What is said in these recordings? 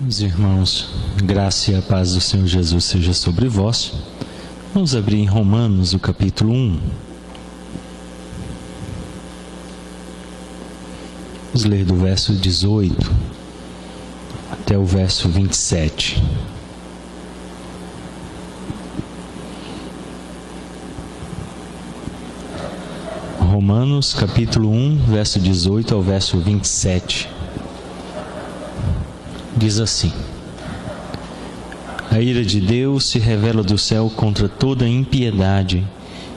Meus irmãos, graça e a paz do Senhor Jesus seja sobre vós. Vamos abrir em Romanos, o capítulo 1. Vamos ler do verso 18 até o verso 27. Romanos, capítulo 1, verso 18 ao verso 27. Diz assim: A ira de Deus se revela do céu contra toda impiedade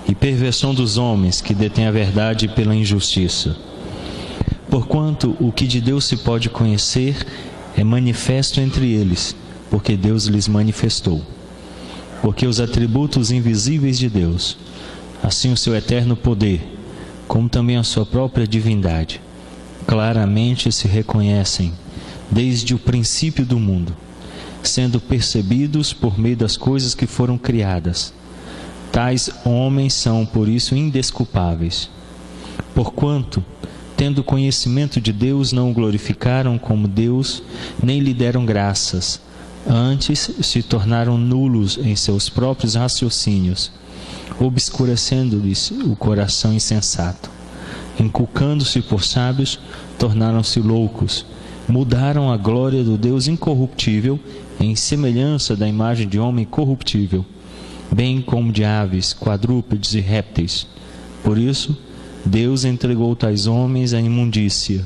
e perversão dos homens que detêm a verdade pela injustiça. Porquanto o que de Deus se pode conhecer é manifesto entre eles, porque Deus lhes manifestou. Porque os atributos invisíveis de Deus, assim o seu eterno poder, como também a sua própria divindade, claramente se reconhecem desde o princípio do mundo, sendo percebidos por meio das coisas que foram criadas. Tais homens são, por isso, indesculpáveis. Porquanto, tendo conhecimento de Deus, não o glorificaram como Deus, nem lhe deram graças. Antes, se tornaram nulos em seus próprios raciocínios, obscurecendo-lhes o coração insensato. Inculcando-se por sábios, tornaram-se loucos. Mudaram a glória do Deus incorruptível em semelhança da imagem de homem corruptível, bem como de aves, quadrúpedes e répteis. Por isso, Deus entregou tais homens à imundícia,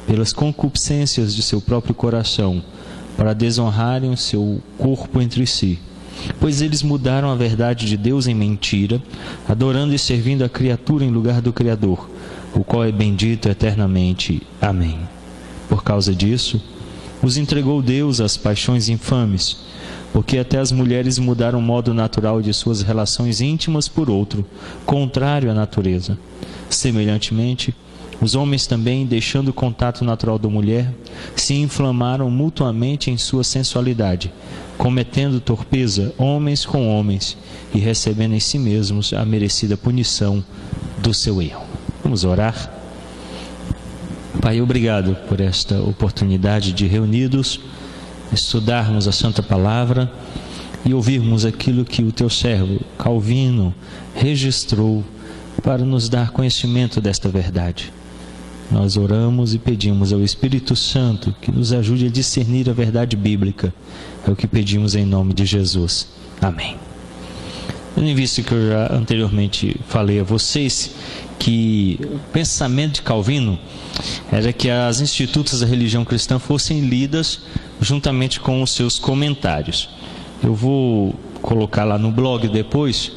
pelas concupiscências de seu próprio coração, para desonrarem o seu corpo entre si. Pois eles mudaram a verdade de Deus em mentira, adorando e servindo a criatura em lugar do Criador, o qual é bendito eternamente. Amém. Por causa disso, os entregou Deus às paixões infames, porque até as mulheres mudaram o modo natural de suas relações íntimas por outro, contrário à natureza. Semelhantemente, os homens também, deixando o contato natural da mulher, se inflamaram mutuamente em sua sensualidade, cometendo torpeza homens com homens e recebendo em si mesmos a merecida punição do seu erro. Vamos orar? Pai, obrigado por esta oportunidade de reunidos, estudarmos a Santa Palavra e ouvirmos aquilo que o teu servo Calvino registrou para nos dar conhecimento desta verdade. Nós oramos e pedimos ao Espírito Santo que nos ajude a discernir a verdade bíblica. É o que pedimos em nome de Jesus. Amém. Tendo em vista que eu já anteriormente falei a vocês que o pensamento de Calvino era que as institutas da religião cristã fossem lidas juntamente com os seus comentários. Eu vou colocar lá no blog depois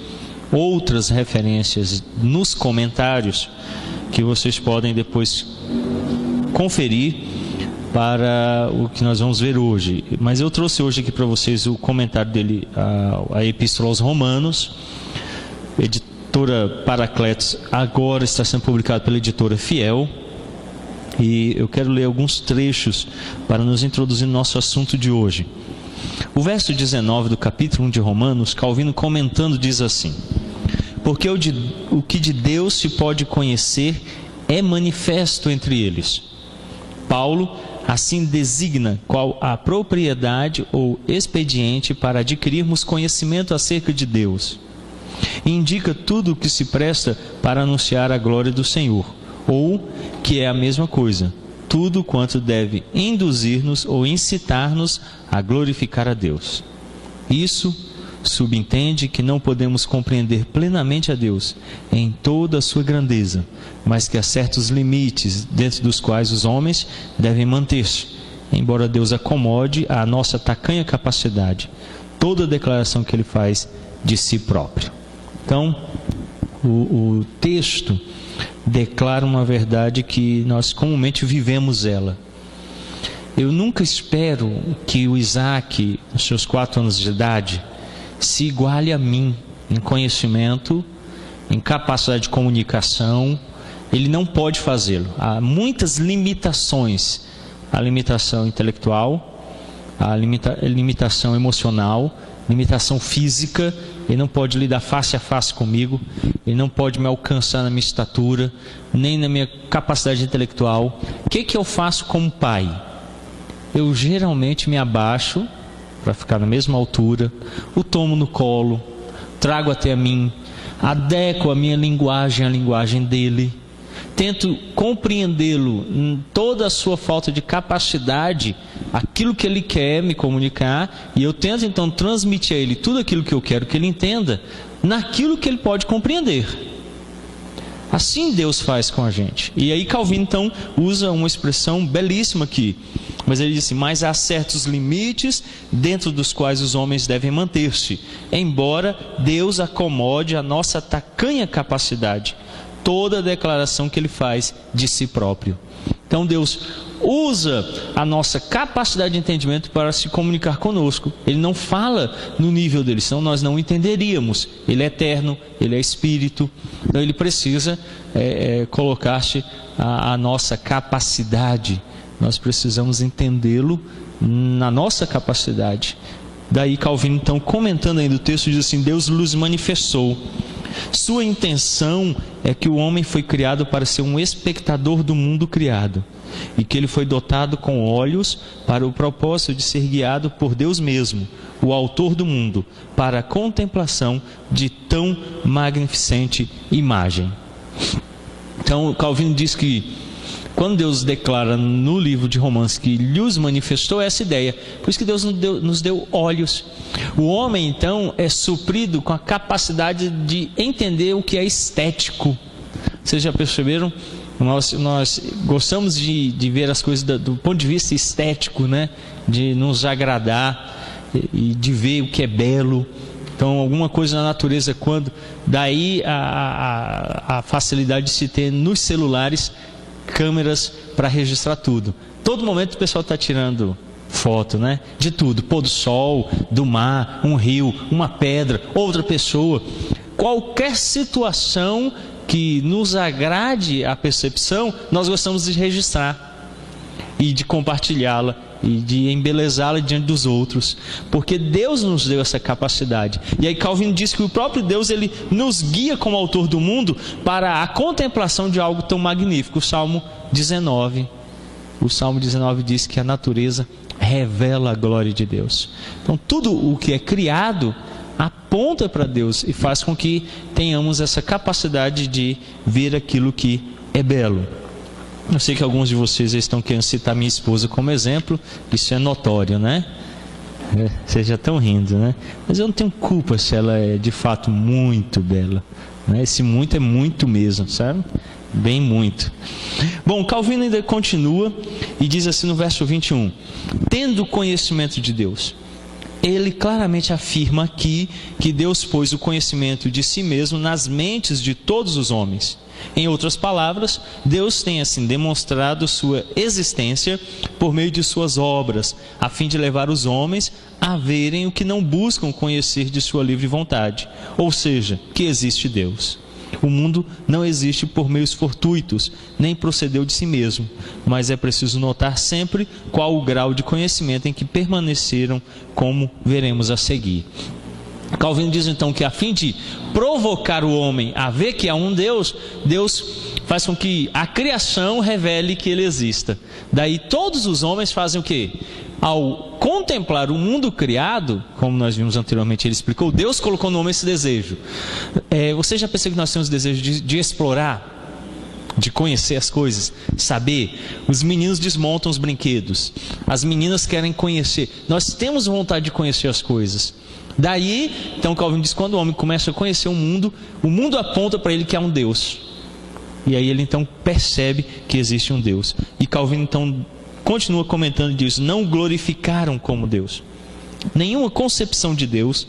outras referências nos comentários que vocês podem depois conferir para o que nós vamos ver hoje. Mas eu trouxe hoje aqui para vocês o comentário dele à Epístola aos Romanos, editora Paracletos, agora está sendo publicado pela editora Fiel, e eu quero ler alguns trechos para nos introduzir no nosso assunto de hoje. O verso 19 do capítulo 1 de Romanos, Calvino comentando diz assim: porque o que de Deus se pode conhecer é manifesto entre eles. Paulo assim designa qual a propriedade ou expediente para adquirirmos conhecimento acerca de Deus. E indica tudo o que se presta para anunciar a glória do Senhor, ou, que é a mesma coisa, tudo quanto deve induzir-nos ou incitar-nos a glorificar a Deus. Isso subentende que não podemos compreender plenamente a Deus em toda a sua grandeza, mas que há certos limites dentro dos quais os homens devem manter-se, embora Deus acomode à nossa tacanha capacidade toda a declaração que Ele faz de si próprio. Então, o texto declara uma verdade que nós comumente vivemos ela. Eu nunca espero que o Isaac, aos seus 4 anos de idade, se iguale a mim em conhecimento, em capacidade de comunicação. Ele não pode fazê-lo. Há muitas limitações. A limitação intelectual, a limitação emocional, limitação física. Ele não pode lidar face a face comigo, ele não pode me alcançar na minha estatura, nem na minha capacidade intelectual. O que eu faço como pai? eu geralmente me abaixo para ficar na mesma altura, o tomo no colo, trago até a mim, adequo a minha linguagem à linguagem dele, tento compreendê-lo em toda a sua falta de capacidade, aquilo que ele quer me comunicar, e eu tento então transmitir a ele tudo aquilo que eu quero que ele entenda, naquilo que ele pode compreender. Assim Deus faz com a gente. E aí Calvino então usa uma expressão belíssima aqui, mas ele diz assim: mas há certos limites dentro dos quais os homens devem manter-se, embora Deus acomode a nossa tacanha capacidade, toda a declaração que ele faz de si próprio. Então Deus usa a nossa capacidade de entendimento para se comunicar conosco. Ele não fala no nível dele, senão nós não entenderíamos. Ele é eterno, ele é espírito, então ele precisa colocar-se a nossa capacidade. Nós precisamos entendê-lo na nossa capacidade. Daí Calvino então, comentando ainda o texto, diz assim: Deus lhes manifestou. Sua intenção é que o homem foi criado para ser um espectador do mundo criado, e que ele foi dotado com olhos para o propósito de ser guiado por Deus mesmo, o autor do mundo, para a contemplação de tão magnificente imagem. Então Calvino diz que quando Deus declara no livro de Romanos que lhes manifestou essa ideia, por isso que Deus nos deu olhos. O homem então é suprido com a capacidade de entender o que é estético. Vocês já perceberam? Nós gostamos de ver as coisas do ponto de vista estético, né? De nos agradar e de ver o que é belo. Então, alguma coisa na natureza, quando daí a facilidade de se ter nos celulares câmeras para registrar tudo. Todo momento o pessoal está tirando foto, né? De tudo, pôr do sol, do mar, um rio, uma pedra, outra pessoa. Qualquer situação que nos agrade a percepção, nós gostamos de registrar e de compartilhá-la e de embelezá-la diante dos outros, porque Deus nos deu essa capacidade. E aí Calvino diz que o próprio Deus, ele nos guia como autor do mundo para a contemplação de algo tão magnífico. O Salmo 19 diz que a natureza revela a glória de Deus. Então tudo o que é criado aponta para Deus e faz com que tenhamos essa capacidade de ver aquilo que é belo. Eu sei que alguns de vocês estão querendo citar minha esposa como exemplo. Isso é notório, né? Vocês já estão rindo, né? Mas eu não tenho culpa se ela é de fato muito bela, né? Esse muito é muito mesmo, sabe? Bem muito. Bom, Calvino ainda continua e diz assim no verso 21: tendo conhecimento de Deus. Ele claramente afirma aqui que Deus pôs o conhecimento de si mesmo nas mentes de todos os homens. Em outras palavras, Deus tem assim demonstrado sua existência por meio de suas obras, a fim de levar os homens a verem o que não buscam conhecer de sua livre vontade, ou seja, que existe Deus. O mundo não existe por meios fortuitos, nem procedeu de si mesmo, mas é preciso notar sempre qual o grau de conhecimento em que permaneceram, como veremos a seguir. Calvino diz então que a fim de provocar o homem a ver que há um Deus, Deus faz com que a criação revele que ele exista. Daí todos os homens fazem o quê? Ao contemplar o mundo criado, como nós vimos anteriormente, ele explicou, Deus colocou no homem esse desejo. Você já percebeu que nós temos desejo de explorar, de conhecer as coisas, saber? Os meninos desmontam os brinquedos, as meninas querem conhecer. Nós temos vontade de conhecer as coisas. Daí, então Calvino diz, quando o homem começa a conhecer o mundo aponta para ele que há um Deus. E aí ele então percebe que existe um Deus. E Calvino então continua comentando disso: não o glorificaram como Deus. Nenhuma concepção de Deus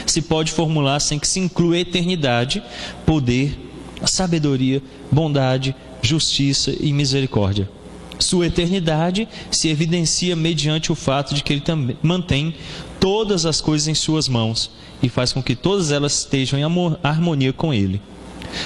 se pode formular sem que se inclua a eternidade, poder, sabedoria, bondade, justiça e misericórdia. Sua eternidade se evidencia mediante o fato de que ele também mantém todas as coisas em suas mãos e faz com que todas elas estejam em harmonia com ele.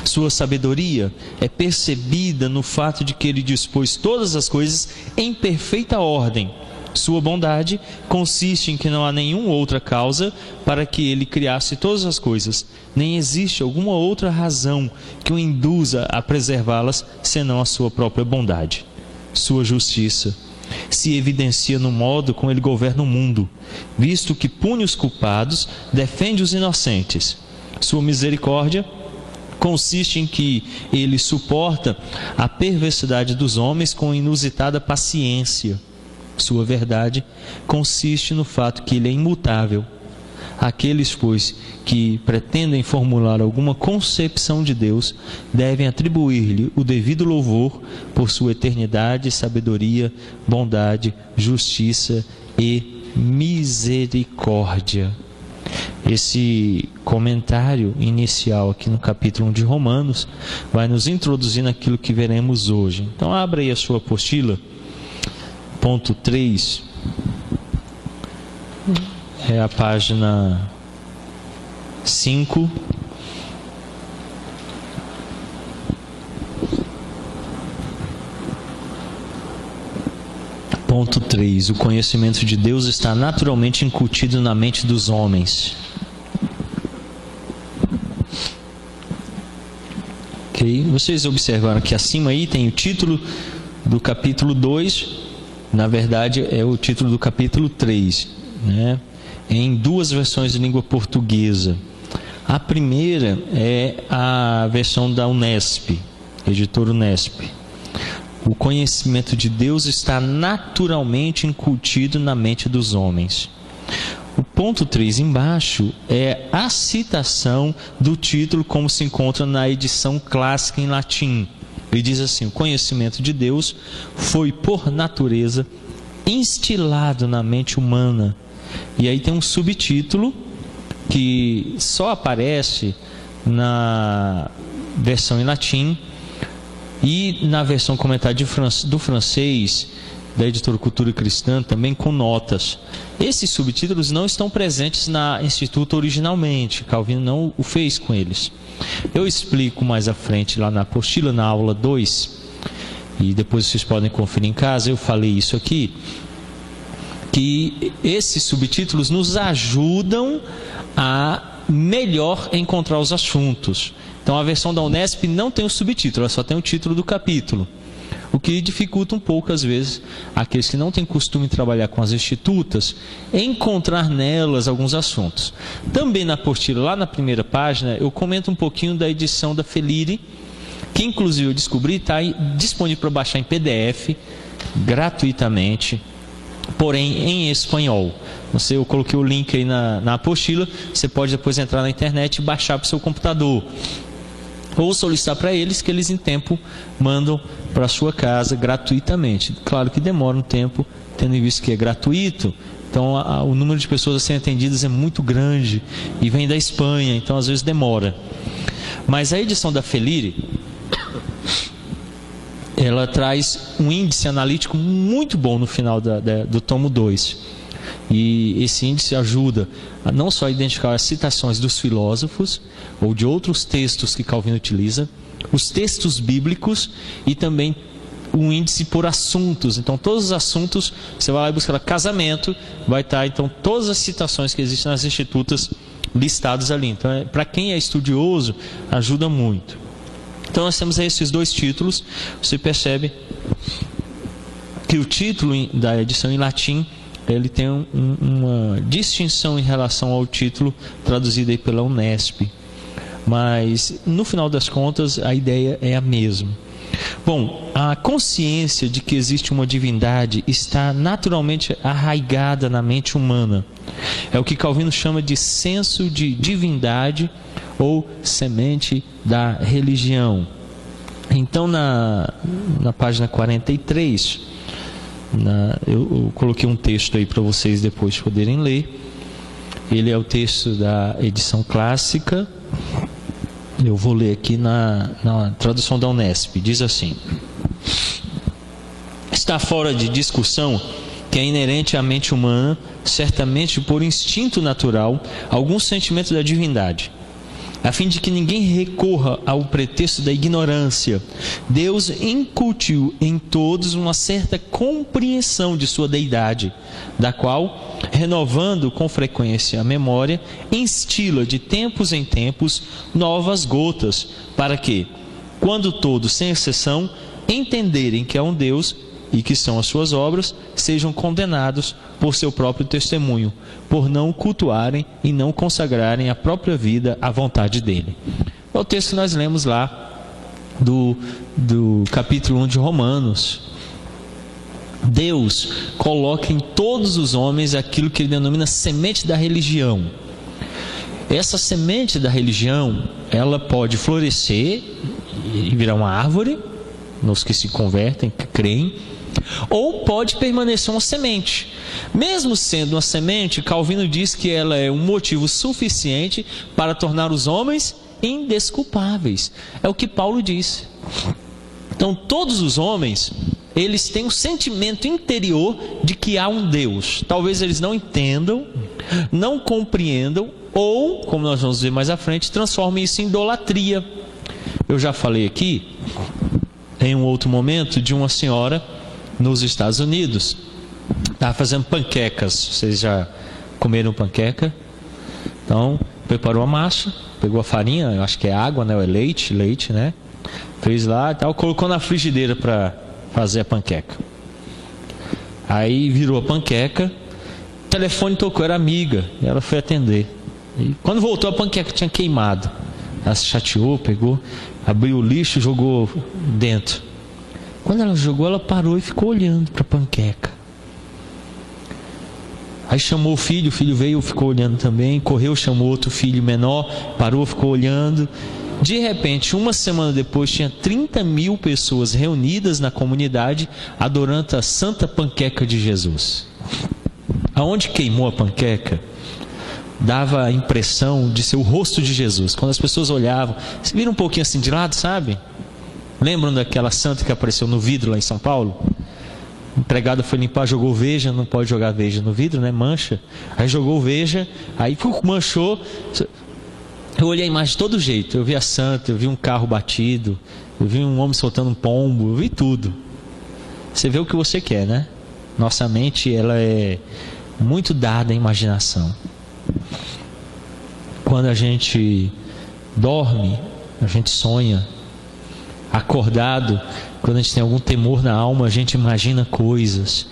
Sua sabedoria é percebida no fato de que ele dispôs todas as coisas em perfeita ordem. Sua bondade consiste em que não há nenhuma outra causa para que ele criasse todas as coisas, nem existe alguma outra razão que o induza a preservá-las senão a sua própria bondade. Sua justiça se evidencia no modo como ele governa o mundo, visto que pune os culpados, defende os inocentes. Sua misericórdia consiste em que ele suporta a perversidade dos homens com inusitada paciência. Sua verdade consiste no fato que ele é imutável. Aqueles, pois, que pretendem formular alguma concepção de Deus, devem atribuir-lhe o devido louvor por sua eternidade, sabedoria, bondade, justiça e misericórdia. Esse comentário inicial aqui no capítulo 1 de Romanos vai nos introduzir naquilo que veremos hoje. Então abra aí a sua apostila, ponto 3, é a página 5. Ponto 3. O conhecimento de Deus está naturalmente incutido na mente dos homens. Ok? Vocês observaram que acima aí tem o título do capítulo 2. Na verdade é o título do capítulo 3, né? Em duas versões de língua portuguesa. A primeira é a versão da Unesp, editora Unesp. O conhecimento de Deus está naturalmente incutido na mente dos homens. O ponto 3 embaixo é a citação do título como se encontra na edição clássica em latim. Ele diz assim: o conhecimento de Deus foi por natureza instilado na mente humana. E aí tem um subtítulo que só aparece na versão em latim e na versão comentada do francês, da editora Cultura Cristã, também com notas. Esses subtítulos não estão presentes na Instituto originalmente, Calvino não o fez com eles. Eu explico mais à frente lá na apostila, na aula 2, e depois vocês podem conferir em casa, eu falei isso aqui, que esses subtítulos nos ajudam a melhor encontrar os assuntos. Então a versão da Unesp não tem o subtítulo, ela só tem o título do capítulo, o que dificulta um pouco às vezes aqueles que não têm costume de trabalhar com as institutas, encontrar nelas alguns assuntos. Também na apostila, lá na primeira página, eu comento um pouquinho da edição da Felire, que inclusive eu descobri está disponível para baixar em PDF, gratuitamente, porém em espanhol. Eu coloquei o link aí na apostila, você pode depois entrar na internet e baixar para o seu computador, ou solicitar para eles, que eles em tempo mandam para a sua casa gratuitamente. Claro que demora um tempo, tendo em vista que é gratuito, então o número de pessoas a serem atendidas é muito grande e vem da Espanha, então às vezes demora. Mas a edição da Felire, ela traz um índice analítico muito bom no final do tomo 2. E esse índice ajuda a não só identificar as citações dos filósofos ou de outros textos que Calvino utiliza, os textos bíblicos e também um índice por assuntos. Então todos os assuntos, você vai lá e busca casamento, vai estar então todas as citações que existem nas institutas listadas ali. Então para quem é estudioso, ajuda muito. Então nós temos aí esses dois títulos. Você percebe que o título da edição em latim, ele tem uma distinção em relação ao título traduzido aí pela Unesp, mas no final das contas a ideia é a mesma. Bom, a consciência de que existe uma divindade está naturalmente arraigada na mente humana. É o que Calvino chama de senso de divindade ou semente da religião. Então na página 43, eu coloquei um texto aí para vocês depois poderem ler. Ele é o texto da edição clássica. Eu vou ler aqui na tradução da Unesp. Diz assim: está fora de discussão que é inerente à mente humana, certamente por instinto natural, algum sentimento da divindade, a fim de que ninguém recorra ao pretexto da ignorância. Deus incutiu em todos uma certa compreensão de sua deidade, da qual, renovando com frequência a memória, instila de tempos em tempos novas gotas, para que, quando todos, sem exceção, entenderem que é um Deus, e que são as suas obras, sejam condenados por seu próprio testemunho, por não cultuarem e não consagrarem a própria vida à vontade dele. É o texto que nós lemos lá do capítulo 1 de Romanos. Deus coloca em todos os homens aquilo que ele denomina semente da religião. Essa semente da religião, ela pode florescer e virar uma árvore, nos que se convertem, que creem, ou pode permanecer uma semente. Mesmo sendo uma semente, Calvino diz que ela é um motivo suficiente para tornar os homens indesculpáveis. É o que Paulo disse. Então, todos os homens, eles têm um sentimento interior de que há um Deus. Talvez eles não entendam, não compreendam, ou, como nós vamos ver mais à frente, transformem isso em idolatria. Eu já falei aqui, em um outro momento, de uma senhora nos Estados Unidos. Estava fazendo panquecas. Vocês já comeram panqueca? Então, preparou a massa, pegou a farinha, eu acho que é água, né? Ou é leite, né? Fez lá e tal, colocou na frigideira para fazer a panqueca. Aí virou a panqueca, o telefone tocou, era amiga, e ela foi atender. E quando voltou, a panqueca tinha queimado. Ela se chateou, pegou, abriu o lixo e jogou dentro. Quando ela jogou, ela parou e ficou olhando para a panqueca. Aí chamou o filho veio, ficou olhando também, correu, chamou outro filho menor, parou, ficou olhando. De repente, uma semana depois, tinha 30 mil pessoas reunidas na comunidade, adorando a santa panqueca de Jesus. Aonde queimou a panqueca, dava a impressão de ser o rosto de Jesus. Quando as pessoas olhavam, se viram um pouquinho assim de lado, sabe? Lembram daquela santa que apareceu no vidro lá em São Paulo? O empregado foi limpar, jogou veja, não pode jogar veja no vidro, né? Mancha. Aí jogou veja, aí manchou. Eu olhei a imagem de todo jeito. Eu vi a santa, eu vi um carro batido, eu vi um homem soltando um pombo, eu vi tudo. Você vê o que você quer, né? Nossa mente, ela é muito dada à imaginação. Quando a gente dorme, a gente sonha. Acordado, quando a gente tem algum temor na alma, a gente imagina coisas.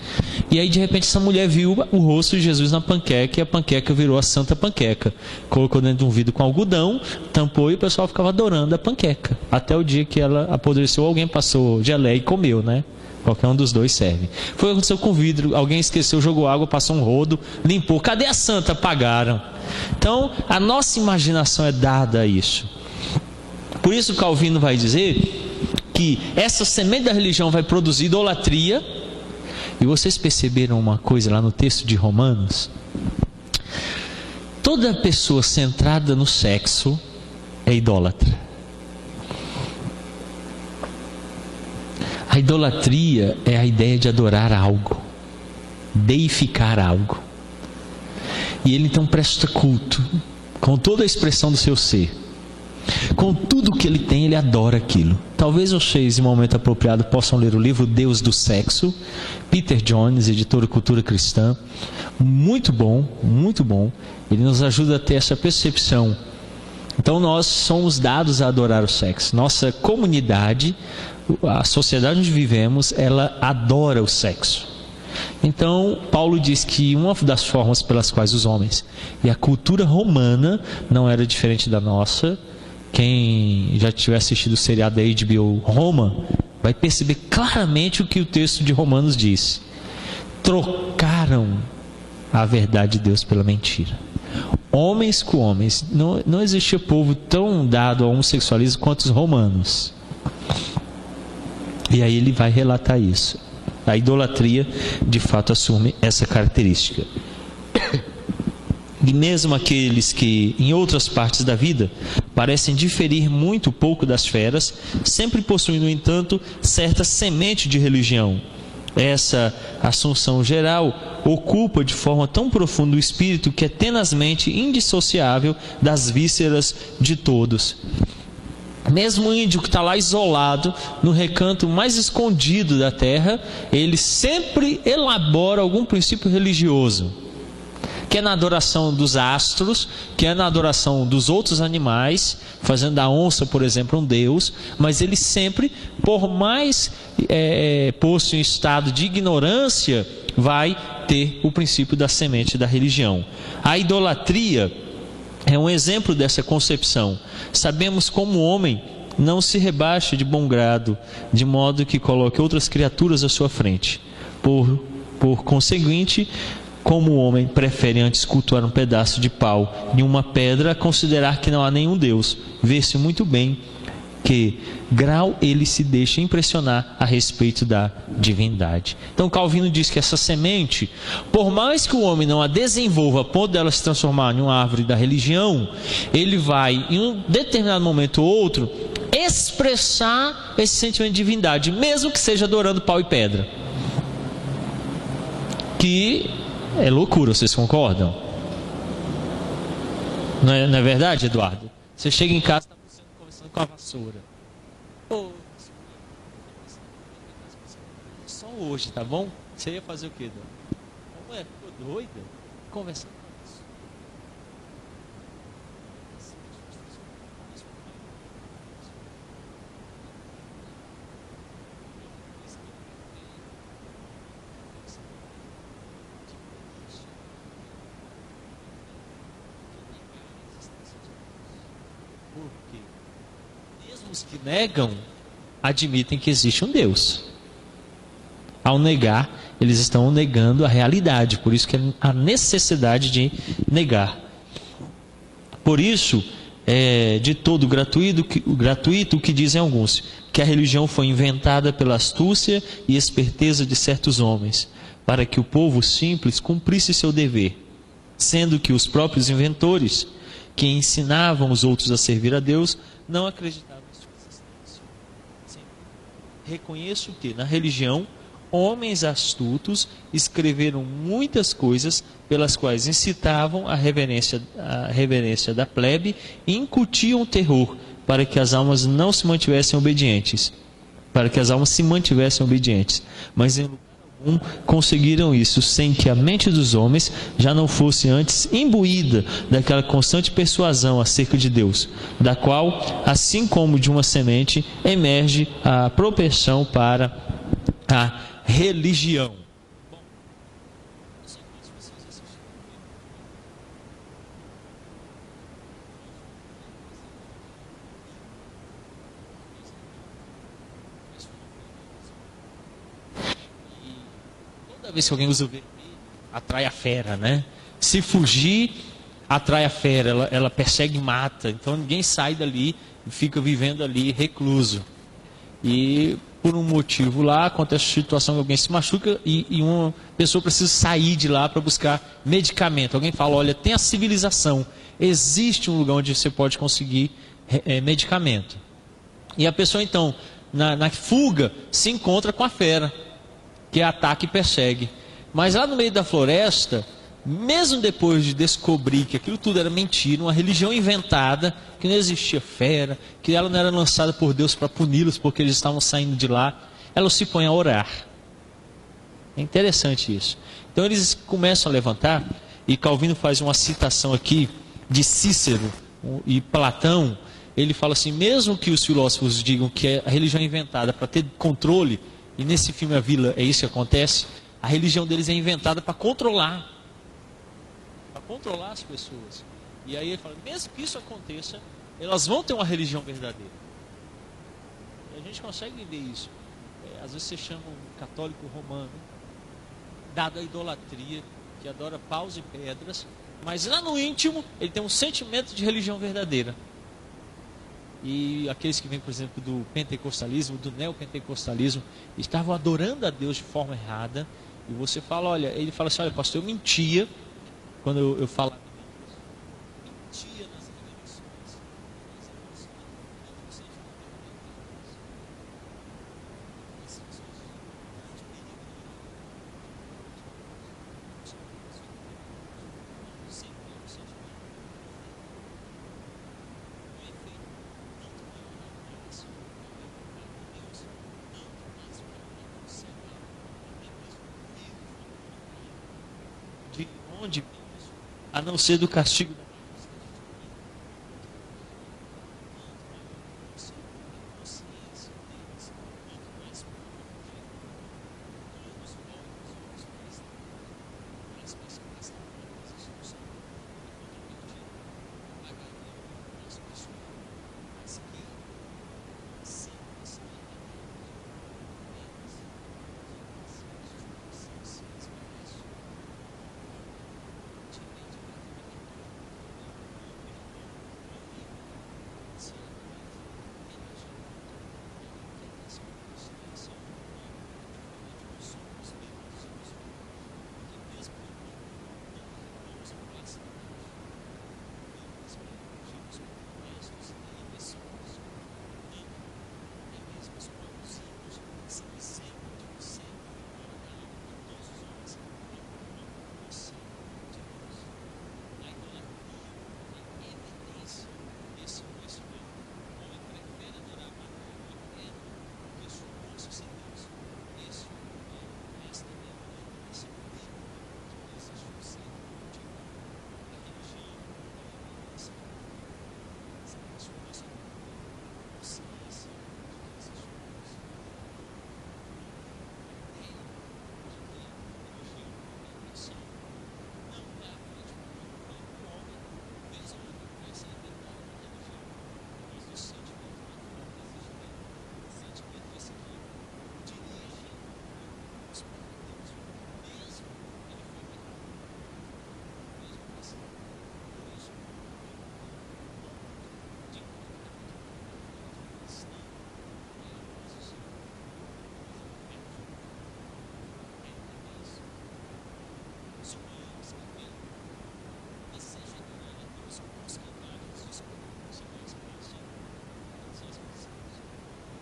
E aí de repente essa mulher viu o rosto de Jesus na panqueca, e a panqueca virou a santa panqueca. Colocou dentro de um vidro com algodão, tampou, e o pessoal ficava adorando a panqueca. Até o dia que ela apodreceu, alguém passou geleia e comeu, né? Qualquer um dos dois serve. Foi o que aconteceu com o vidro. Alguém esqueceu, jogou água, passou um rodo, limpou. Cadê a santa? Apagaram. Então, a nossa imaginação é dada a isso. Por isso Calvino vai dizer que essa semente da religião vai produzir idolatria. E vocês perceberam uma coisa lá no texto de Romanos? Toda pessoa centrada no sexo é idólatra. A idolatria é a ideia de adorar algo, deificar algo. E ele então presta culto com toda a expressão do seu ser. Com tudo que ele tem, ele adora aquilo. Talvez vocês, em um momento apropriado, possam ler o livro Deus do Sexo, Peter Jones, editora Cultura Cristã. Muito bom, muito bom. Ele nos ajuda a ter essa percepção. Então nós somos dados a adorar o sexo. Nossa comunidade, a sociedade onde vivemos, ela adora o sexo. Então Paulo diz que uma das formas pelas quais os homens, e a cultura romana não era diferente da nossa. Quem já tiver assistido o seriado da HBO Roma vai perceber claramente o que o texto de Romanos diz. Trocaram a verdade de Deus pela mentira. Homens com homens. Não existia povo tão dado ao homossexualismo quanto os romanos. E aí ele vai relatar isso. A idolatria de fato assume essa característica. E mesmo aqueles que em outras partes da vida parecem diferir muito pouco das feras, sempre possuem, no entanto, certa semente de religião. Essa assunção geral ocupa de forma tão profunda o espírito que é tenazmente indissociável das vísceras de todos. Mesmo o índio que está lá isolado, no recanto mais escondido da terra, ele sempre elabora algum princípio religioso. quer na adoração dos astros, quer na adoração dos outros animais, fazendo da onça, por exemplo, um deus, mas ele sempre, por mais posto em estado de ignorância, vai ter o princípio da semente da religião. A idolatria é um exemplo dessa concepção. Sabemos como o homem não se rebaixa de bom grado, de modo que coloque outras criaturas à sua frente. Por conseguinte, como o homem prefere antes cultuar um pedaço de pau e uma pedra, considerar que não há nenhum Deus, vê-se muito bem que grau ele se deixa impressionar a respeito da divindade. Então Calvino diz que essa semente, por mais que o homem não a desenvolva a ponto dela se transformar em uma árvore da religião, ele vai em um determinado momento ou outro expressar esse sentimento de divindade, mesmo que seja adorando pau e pedra, que é loucura, vocês concordam? Não é verdade, Eduardo? Você chega em casa, está conversando com a vassoura. Pô, só hoje, tá bom? Você ia fazer o quê, Eduardo? Ué, ficou doida? Conversando com a vassoura. Porque mesmo os que negam admitem que existe um Deus. Ao negar, eles estão negando a realidade. Por isso que há necessidade de negar. Por isso, é de todo gratuito o que dizem alguns, que a religião foi inventada pela astúcia e esperteza de certos homens, para que o povo simples cumprisse seu dever, sendo que os próprios inventores, que ensinavam os outros a servir a Deus, não acreditavam em sua existência. Sim. Reconheço que na religião, homens astutos escreveram muitas coisas pelas quais incitavam a reverência da plebe e incutiam terror para que as almas não se mantivessem obedientes, mas em lugar algum conseguiram isso sem que a mente dos homens já não fosse antes imbuída daquela constante persuasão acerca de Deus, da qual, assim como de uma semente, emerge a propensão para a religião. Toda vez que alguém usa o vermelho, atrai a fera, né? Se fugir, atrai a fera, ela persegue e mata. Então ninguém sai dali e fica vivendo ali recluso. E por um motivo lá, acontece a situação que alguém se machuca e uma pessoa precisa sair de lá para buscar medicamento. Alguém fala, olha, tem a civilização, existe um lugar onde você pode conseguir medicamento. E a pessoa então, na fuga, se encontra com a fera, que ataca e persegue. Mas lá no meio da floresta, mesmo depois de descobrir que aquilo tudo era mentira, uma religião inventada, que não existia fera, que ela não era lançada por Deus para puni-los porque eles estavam saindo de lá, ela se põe a orar. É interessante isso. Então eles começam a levantar, e Calvino faz uma citação aqui de Cícero e Platão. Ele fala assim, mesmo que os filósofos digam que a religião é inventada para ter controle, e nesse filme A Vila é isso que acontece, a religião deles é inventada para controlar as pessoas. E aí ele fala, mesmo que isso aconteça, elas vão ter uma religião verdadeira. E a gente consegue ver isso. Às vezes você chama um católico romano, dado a idolatria, que adora paus e pedras, mas lá no íntimo ele tem um sentimento de religião verdadeira. E aqueles que vêm, por exemplo, do pentecostalismo, do neopentecostalismo, estavam adorando a Deus de forma errada. E você fala, olha, ele fala assim, olha, pastor, eu mentia quando eu falava de Deus. Mentia nas revelações. De onde vem isso? a não ser do castigo.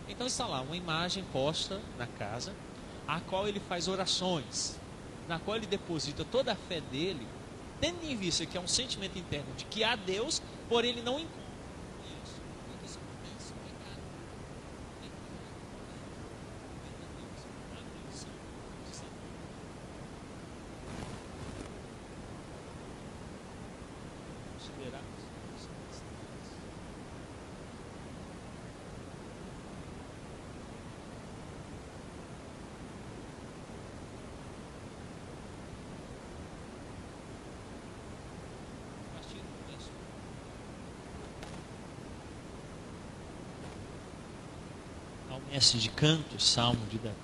Então está lá uma imagem posta na casa, a qual ele faz orações, na qual ele deposita toda a fé dele, tendo em vista que é um sentimento interno de que há Deus, porém ele não encontra. Ao mestre de canto, salmo de Davi.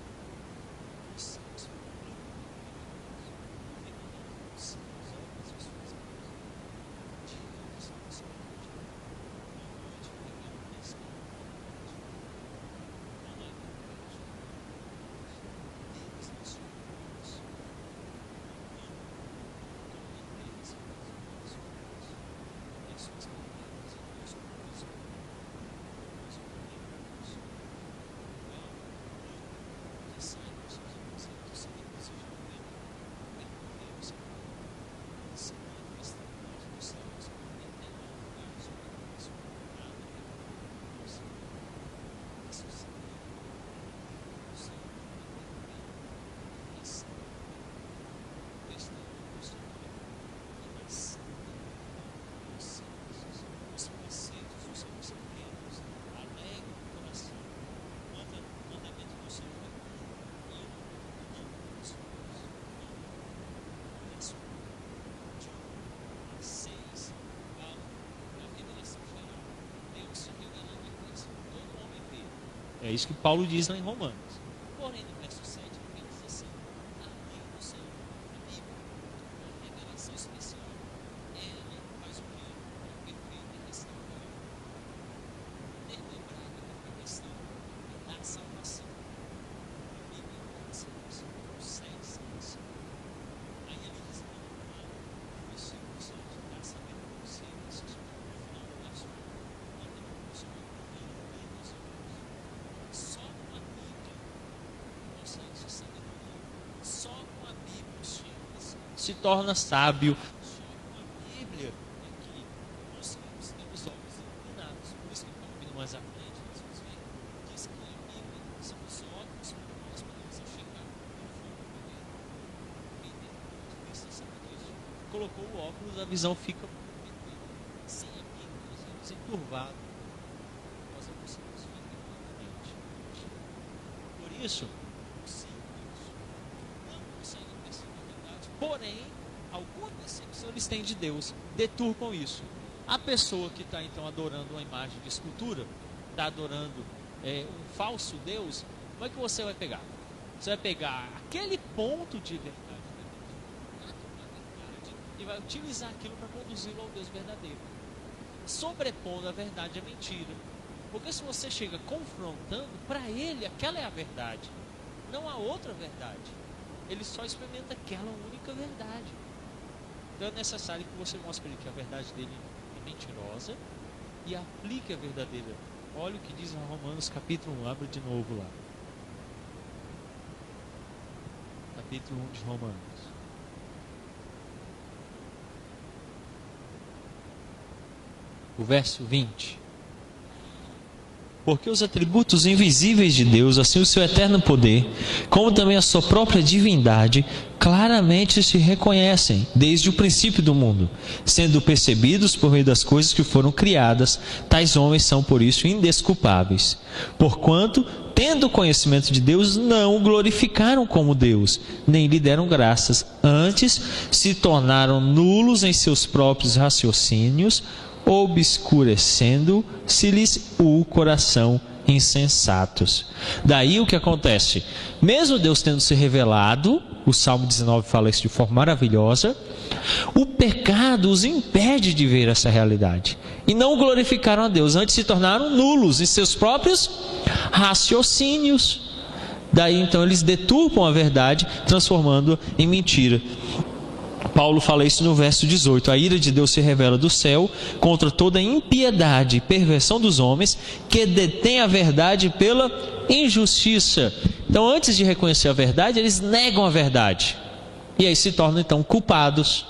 É isso que Paulo diz lá em Romanos. Porém, no verso 7, ele diz assim: a lei do Senhor, a Bíblia, a revelação especial, ela faz o quê? É perfeita e restaurada. Desdobrada da questão da salvação. A Bíblia começa com 6, 7. Aí ele diz: não, versículo 7, dá saber para vocês, no final do verso 1, só com a Bíblia, ou seja, só com a Bíblia se torna sábio. Só com a Bíblia é que nós temos olhos iluminados. Por isso que um pouquinho mais à frente, nós vamos ver, diz que a Bíblia são os olhos para nós podemos enxergar o fogo do poder. Entender o ponto de vista sabe disso? colocou o óculos, a visão fica sem amigos, sem turvado. Nós não conseguimos ver claramente. Por isso, os símbolos não conseguem perceber a verdade, porém, alguma percepção eles têm de Deus, deturpam isso. A pessoa que está então adorando uma imagem de escultura, está adorando um falso Deus, como é que você vai pegar? Você vai pegar aquele ponto de verdade e vai utilizar aquilo para conduzi-lo ao Deus verdadeiro, sobrepondo a verdade à mentira. Porque se você chega confrontando, para ele aquela é a verdade, não há outra verdade. Ele só experimenta aquela única verdade. Então é necessário que você mostre para ele que a verdade dele é mentirosa e aplique a verdadeira. Olha o que diz em Romanos capítulo 1, abre de novo lá. Capítulo 1 de Romanos. O verso 20. Porque os atributos invisíveis de Deus, assim o seu eterno poder, como também a sua própria divindade, claramente se reconhecem desde o princípio do mundo, sendo percebidos por meio das coisas que foram criadas, tais homens são por isso indesculpáveis. Porquanto, tendo conhecimento de Deus, não o glorificaram como Deus, nem lhe deram graças, antes se tornaram nulos em seus próprios raciocínios, obscurecendo-se-lhes o coração, insensatos. Daí o que acontece? Mesmo Deus tendo se revelado, o Salmo 19 fala isso de forma maravilhosa, o pecado os impede de ver essa realidade. E não glorificaram a Deus, antes se tornaram nulos em seus próprios raciocínios. Daí então eles deturpam a verdade, transformando em mentira. Paulo fala isso no verso 18. A ira de Deus se revela do céu contra toda impiedade e perversão dos homens que detêm a verdade pela injustiça. Então, antes de reconhecer a verdade, eles negam a verdade. E aí se tornam, então, culpados.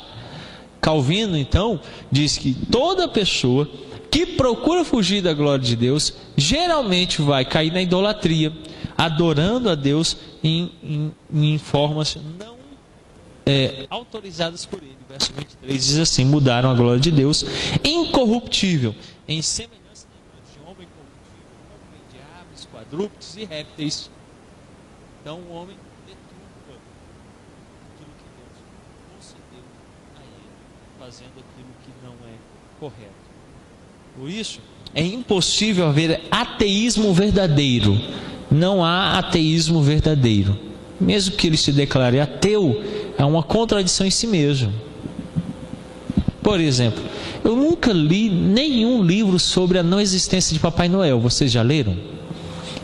Calvino, então, diz que toda pessoa que procura fugir da glória de Deus, geralmente vai cair na idolatria, adorando a Deus em formas não autorizadas por ele. Verso 23 diz assim: mudaram a glória de Deus incorruptível em semelhança de homem corruptível, homem de aves, quadrúpedes e répteis. Então o homem deturpa aquilo que Deus concedeu a ele, fazendo aquilo que não é correto. Por isso é impossível haver ateísmo verdadeiro. Não há ateísmo verdadeiro. Mesmo que ele se declare ateu, é uma contradição em si mesmo. Por exemplo, eu nunca li nenhum livro sobre a não existência de Papai Noel. Vocês já leram?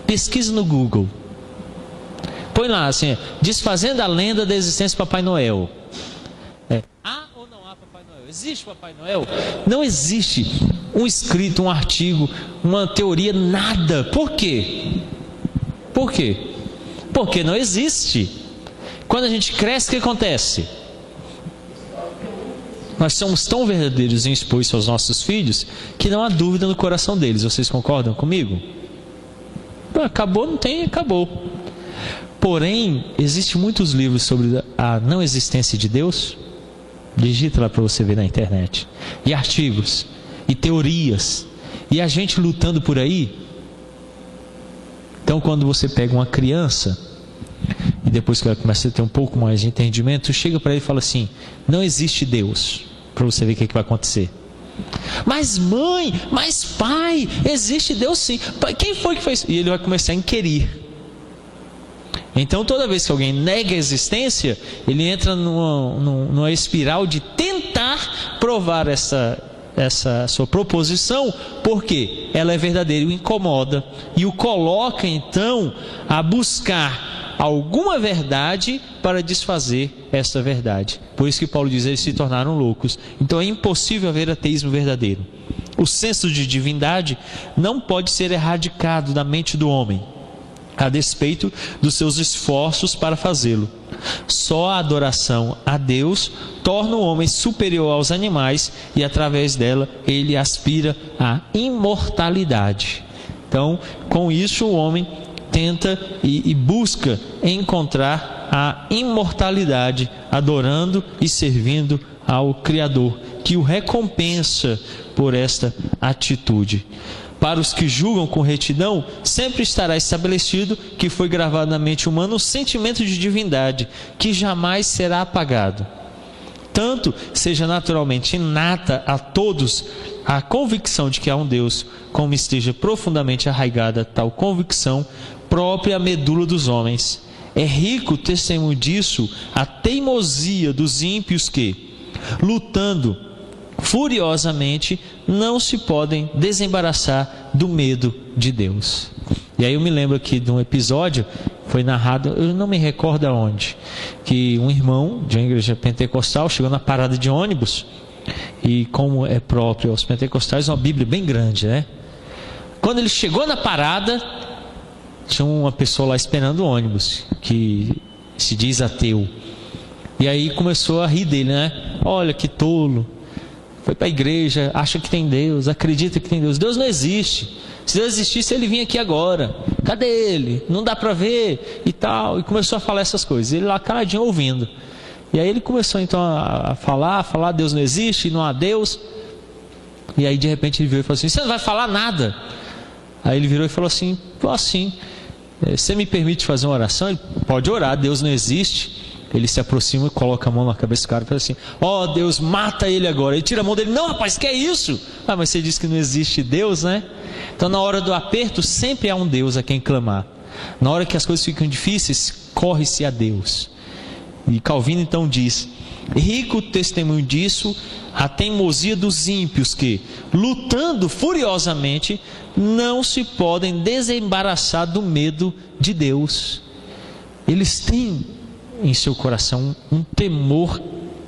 Pesquisa no Google. Põe lá assim: desfazendo a lenda da existência de Papai Noel. Há ou não há Papai Noel? Existe Papai Noel? Não existe um escrito, um artigo, uma teoria, nada. Por quê? Por quê? Porque não existe. Quando a gente cresce, o que acontece? Nós somos tão verdadeiros em expor isso aos nossos filhos que não há dúvida no coração deles. Vocês concordam comigo? Acabou, não tem, acabou. Porém, existem muitos livros sobre a não existência de Deus. Digita lá para você ver na internet. E artigos, e teorias, e a gente lutando por aí. Então, quando você pega uma criança, e depois que ela começa a ter um pouco mais de entendimento, chega para ele e fala assim: não existe Deus, para você ver o que vai acontecer. Mas mãe, mas pai, existe Deus sim. Quem foi que fez? E ele vai começar a inquirir. Então, toda vez que alguém nega a existência, ele entra numa espiral de tentar provar essa sua proposição, porque ela é verdadeira e o incomoda, e o coloca então a buscar alguma verdade para desfazer essa verdade. Por isso que Paulo diz: eles se tornaram loucos. Então é impossível haver ateísmo verdadeiro. O senso de divindade não pode ser erradicado da mente do homem, a despeito dos seus esforços para fazê-lo. Só a adoração a Deus torna o homem superior aos animais e através dela ele aspira à imortalidade. Então, com isso o homem tenta e busca encontrar a imortalidade, adorando e servindo ao Criador, que o recompensa por esta atitude. Para os que julgam com retidão, sempre estará estabelecido que foi gravado na mente humana um sentimento de divindade, que jamais será apagado. Tanto seja naturalmente inata a todos a convicção de que há um Deus, como esteja profundamente arraigada tal convicção própria à medula dos homens. É rico o testemunho disso a teimosia dos ímpios que, lutando furiosamente, não se podem desembaraçar do medo de Deus. E aí eu me lembro aqui de um episódio, foi narrado, eu não me recordo aonde, que um irmão de uma igreja pentecostal chegou na parada de ônibus, e como é próprio aos pentecostais, uma Bíblia bem grande, né? Quando ele chegou na parada, tinha uma pessoa lá esperando o ônibus, que se diz ateu. E aí começou a rir dele, né? Olha que tolo, foi para a igreja, acha que tem Deus, acredita que tem Deus. Deus não existe. Se Deus existisse, ele vinha aqui agora. Cadê ele? Não dá para ver e tal. E começou a falar essas coisas. Ele lá caladinho ouvindo. E aí ele começou então a falar, Deus não existe, não há Deus. E aí de repente ele virou e falou assim: você não vai falar nada? Aí ele virou e falou assim: pô, assim, você me permite fazer uma oração? Ele pode orar, Deus não existe. Ele se aproxima e coloca a mão na cabeça do cara e fala assim: ó, Deus, mata ele agora. Ele tira a mão dele: não, rapaz, que é isso? Ah, mas você disse que não existe Deus, né? Então na hora do aperto sempre há um Deus a quem clamar. Na hora que as coisas ficam difíceis, corre-se a Deus. E Calvino então diz: rico o testemunho disso a teimosia dos ímpios que, lutando furiosamente, não se podem desembaraçar do medo de Deus. Eles têm em seu coração um temor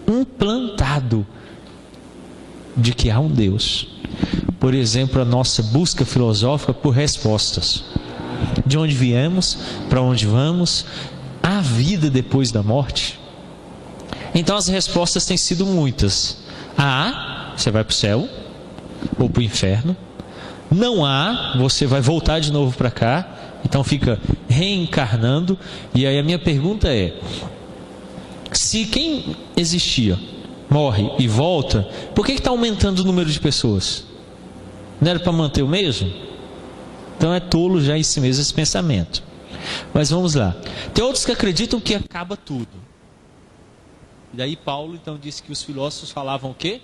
implantado de que há um Deus. Por exemplo, a nossa busca filosófica por respostas. De onde viemos, para onde vamos, há vida depois da morte? Então as respostas têm sido muitas. Há, você vai para o céu ou para o inferno. Não há, você vai voltar de novo para cá. Então fica reencarnando. E aí a minha pergunta é: se quem existia morre e volta, por que está aumentando o número de pessoas? Não era para manter o mesmo? Então é tolo já em si mesmo esse pensamento. Mas vamos lá. Tem outros que acreditam que acaba tudo. E daí Paulo então disse que os filósofos falavam o quê?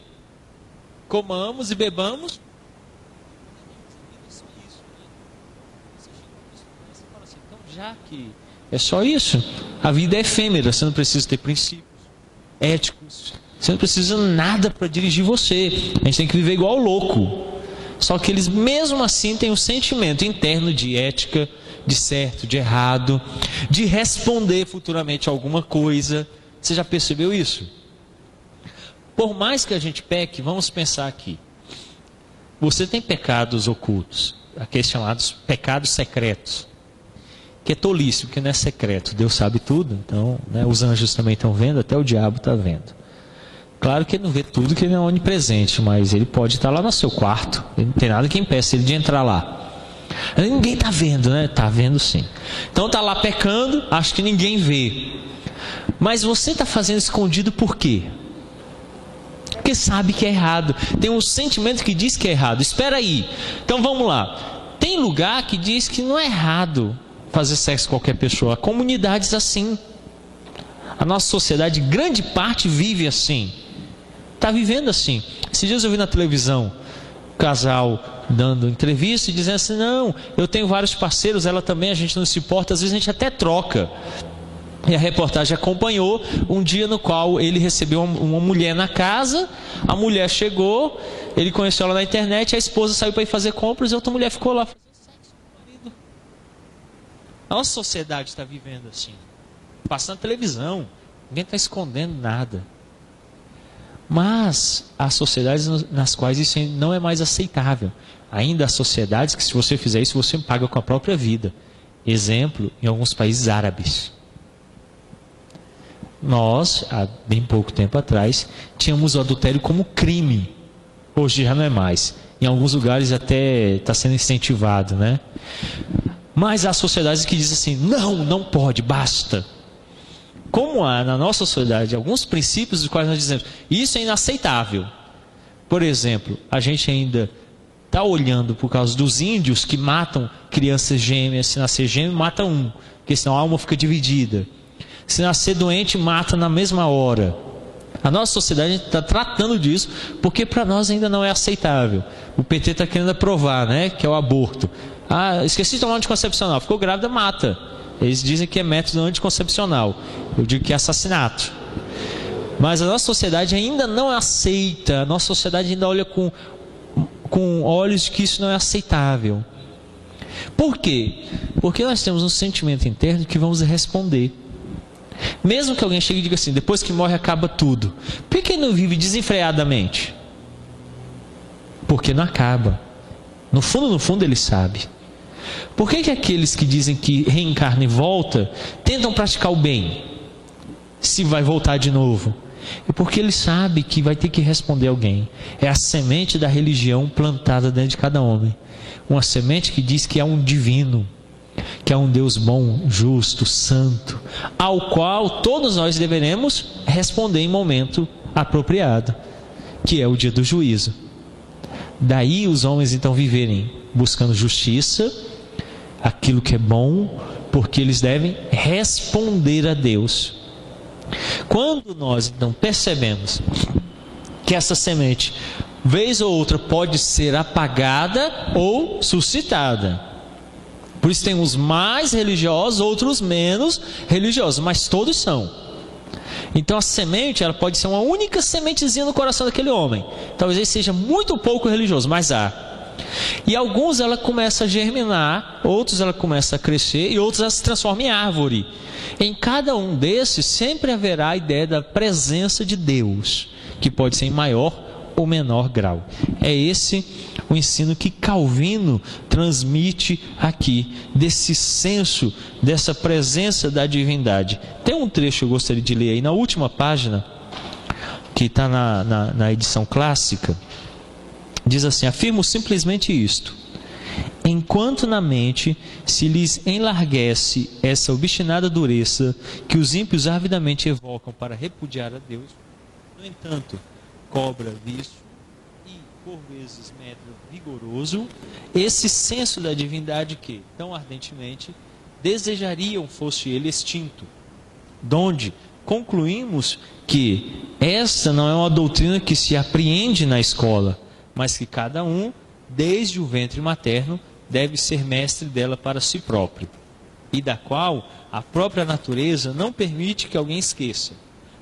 Comamos e bebamos. Já que é só isso, a vida é efêmera, você não precisa ter princípios éticos, você não precisa nada para dirigir você, a gente tem que viver igual louco. Só que eles mesmo assim têm um sentimento interno de ética, de certo, de errado, de responder futuramente a alguma coisa. Você já percebeu isso? Por mais que a gente peque, vamos pensar aqui, você tem pecados ocultos, aqueles chamados pecados secretos, que é tolice, porque não é secreto, Deus sabe tudo. Então, né, os anjos também estão vendo, até o diabo está vendo. Claro que ele não vê tudo, que ele é onipresente, mas ele pode estar lá no seu quarto, ele não tem nada que impeça ele de entrar lá. Ninguém está vendo, né? Está vendo sim. Então está lá pecando, acho que ninguém vê. Mas você está fazendo escondido por quê? Porque sabe que é errado, tem um sentimento que diz que é errado. Espera aí, então vamos lá. Tem lugar que diz que não é errado fazer sexo com qualquer pessoa. Há comunidades assim. A nossa sociedade, grande parte, vive assim. Está vivendo assim. Esses dias eu vi na televisão um casal dando entrevista e dizendo assim: não, eu tenho vários parceiros, ela também, a gente não se importa, às vezes a gente até troca. E a reportagem acompanhou um dia no qual ele recebeu uma mulher na casa, a mulher chegou, ele conheceu ela na internet, a esposa saiu para ir fazer compras e a outra mulher ficou lá fazendo sexo com o marido. A nossa sociedade está vivendo assim. Passa na televisão, ninguém está escondendo nada. Mas há sociedades nas quais isso não é mais aceitável. Ainda há sociedades que, se você fizer isso, você paga com a própria vida. Exemplo, em alguns países árabes. Nós, há bem pouco tempo atrás, tínhamos o adultério como crime. Hoje já não é mais. Em alguns lugares até está sendo incentivado, né? Mas há sociedades que dizem assim: não, não pode, basta. como há na nossa sociedade alguns princípios dos quais nós dizemos, isso é inaceitável. Por exemplo, a gente ainda está olhando por causa dos índios que matam crianças gêmeas, se nascer gêmeo, mata um, porque senão a alma fica dividida. Se nascer doente, mata na mesma hora. A nossa sociedade está tratando disso, porque para nós ainda não é aceitável. O PT está querendo aprovar, né, que é o aborto. Ah, esqueci de tomar um anticoncepcional, ficou grávida, mata. Eles dizem que é método anticoncepcional. Eu digo que é assassinato. Mas a nossa sociedade ainda não aceita. A nossa sociedade ainda olha com olhos de que isso não é aceitável. Por quê? Porque nós temos um sentimento interno que vamos responder. Mesmo que alguém chegue e diga assim, depois que morre acaba tudo. Por que não vive desenfreadamente? Porque não acaba. No fundo ele sabe. Por que aqueles que dizem que reencarna e volta, tentam praticar o bem, se vai voltar de novo? É porque ele sabe que vai ter que responder alguém. É a semente da religião plantada dentro de cada homem. Uma semente que diz que é um divino, que é um Deus bom, justo, santo, ao qual todos nós deveremos responder em momento apropriado, que é o dia do juízo. Daí os homens então viverem buscando justiça, aquilo que é bom, porque eles devem responder a Deus. Quando nós então percebemos que essa semente, vez ou outra, pode ser apagada ou suscitada. Por isso tem uns mais religiosos, outros menos religiosos, mas todos são. Então a semente, ela pode ser uma única sementezinha no coração daquele homem. Talvez ele seja muito pouco religioso, mas há. E alguns ela começa a germinar, outros ela começa a crescer e outros ela se transforma em árvore. Em cada um desses sempre haverá a ideia da presença de Deus, que pode ser em maior ou menor grau. É esse o ensino que Calvino transmite aqui, desse senso, dessa presença da divindade. Tem um trecho que eu gostaria de ler aí na última página, que está na edição clássica. Diz assim: afirmo simplesmente isto: enquanto na mente se lhes enlarguece essa obstinada dureza que os ímpios avidamente evocam para repudiar a Deus, no entanto, cobra vício e, por vezes, medro vigoroso, esse senso da divindade que, tão ardentemente, desejariam fosse ele extinto, donde concluímos que essa não é uma doutrina que se apreende na escola, mas que cada um, desde o ventre materno, deve ser mestre dela para si próprio, e da qual a própria natureza não permite que alguém esqueça,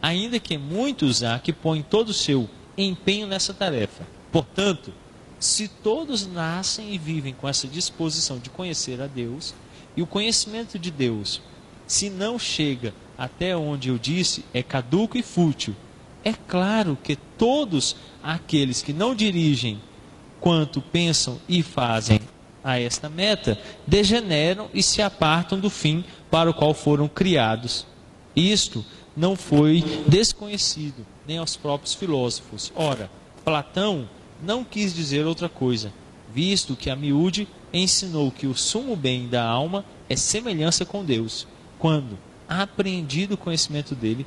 ainda que muitos há que põem todo o seu empenho nessa tarefa. Portanto, se todos nascem e vivem com essa disposição de conhecer a Deus, e o conhecimento de Deus, se não chega até onde eu disse, é caduco e fútil, é claro que todos aqueles que não dirigem quanto pensam e fazem a esta meta, degeneram e se apartam do fim para o qual foram criados. Isto não foi desconhecido nem aos próprios filósofos. Ora, Platão não quis dizer outra coisa, visto que a miúde ensinou que o sumo bem da alma é semelhança com Deus, quando, apreendido o conhecimento dele,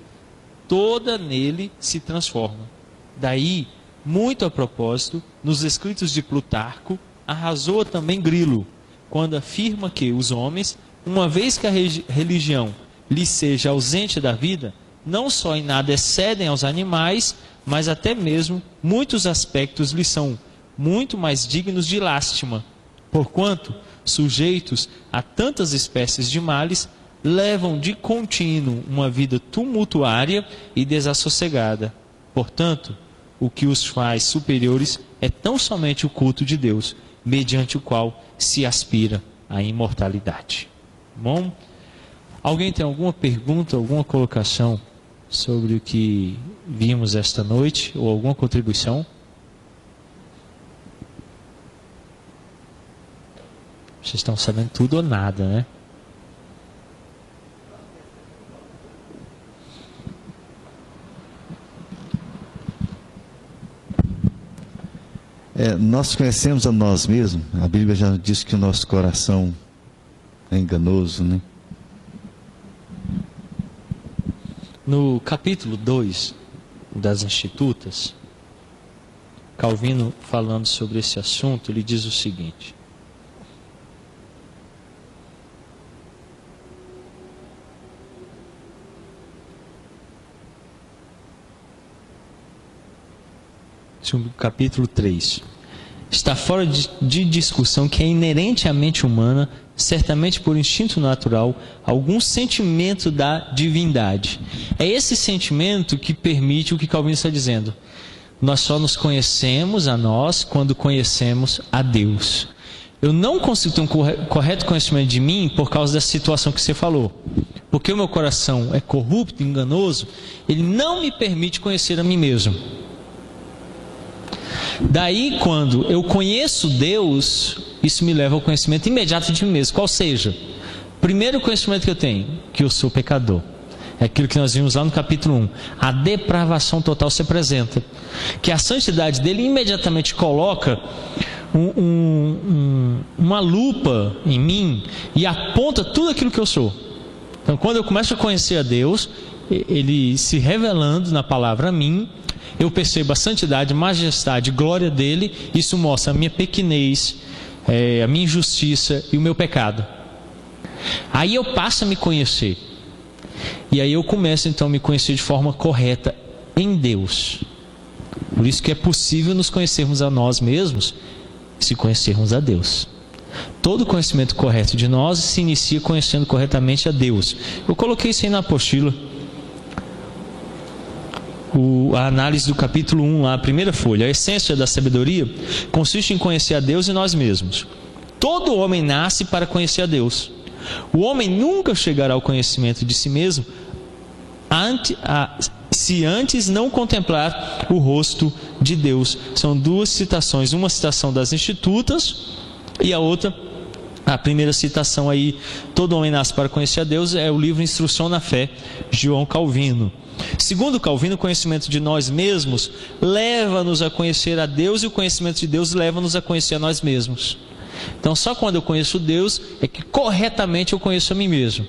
toda nele se transforma. Daí, muito a propósito, nos escritos de Plutarco, arrasou também Grilo, quando afirma que os homens, uma vez que a religião lhes seja ausente da vida, não só em nada excedem aos animais, mas até mesmo muitos aspectos lhes são muito mais dignos de lástima, porquanto, sujeitos a tantas espécies de males, levam de contínuo uma vida tumultuária e desassossegada. Portanto, o que os faz superiores é tão somente o culto de Deus, mediante o qual se aspira à imortalidade. Bom, alguém tem alguma pergunta, alguma colocação sobre o que vimos esta noite, ou alguma contribuição? Vocês estão sabendo tudo ou nada, né? Nós conhecemos a nós mesmos. A Bíblia já diz que o nosso coração é enganoso, né? No capítulo 2 das Institutas, Calvino, falando sobre esse assunto, ele diz o seguinte: sobre o capítulo 3. Está fora de discussão que é inerente à mente humana, certamente por instinto natural, algum sentimento da divindade. É esse sentimento que permite o que Calvino está dizendo. Nós só nos conhecemos a nós quando conhecemos a Deus. Eu não consigo ter um correto conhecimento de mim por causa dessa situação que você falou. Porque o meu coração é corrupto, enganoso, ele não me permite conhecer a mim mesmo. Daí, quando eu conheço Deus, isso me leva ao conhecimento imediato de mim mesmo. Qual seja? Primeiro conhecimento que eu tenho, que eu sou pecador. É aquilo que nós vimos lá no capítulo 1. A depravação total se apresenta. Que a santidade dele imediatamente coloca uma lupa em mim e aponta tudo aquilo que eu sou. Então, quando eu começo a conhecer a Deus, ele se revelando na palavra a mim, eu percebo a santidade, majestade, glória dele. Isso mostra a minha pequenez, a minha injustiça e o meu pecado. Aí eu passo a me conhecer. E aí eu começo então a me conhecer de forma correta em Deus. Por isso que é possível nos conhecermos a nós mesmos, se conhecermos a Deus. Todo conhecimento correto de nós se inicia conhecendo corretamente a Deus. Eu coloquei isso aí na apostila. A análise do capítulo 1, lá, a primeira folha. A essência da sabedoria consiste em conhecer a Deus e nós mesmos. Todo homem nasce para conhecer a Deus. O homem nunca chegará ao conhecimento de si mesmo se antes não contemplar o rosto de Deus. São duas citações, uma citação das Institutas e a outra, a primeira citação aí, todo homem nasce para conhecer a Deus, é o livro Instrução na Fé, João Calvino. Segundo Calvino, o conhecimento de nós mesmos leva-nos a conhecer a Deus, e o conhecimento de Deus leva-nos a conhecer a nós mesmos. Então, só quando eu conheço Deus é que corretamente eu conheço a mim mesmo.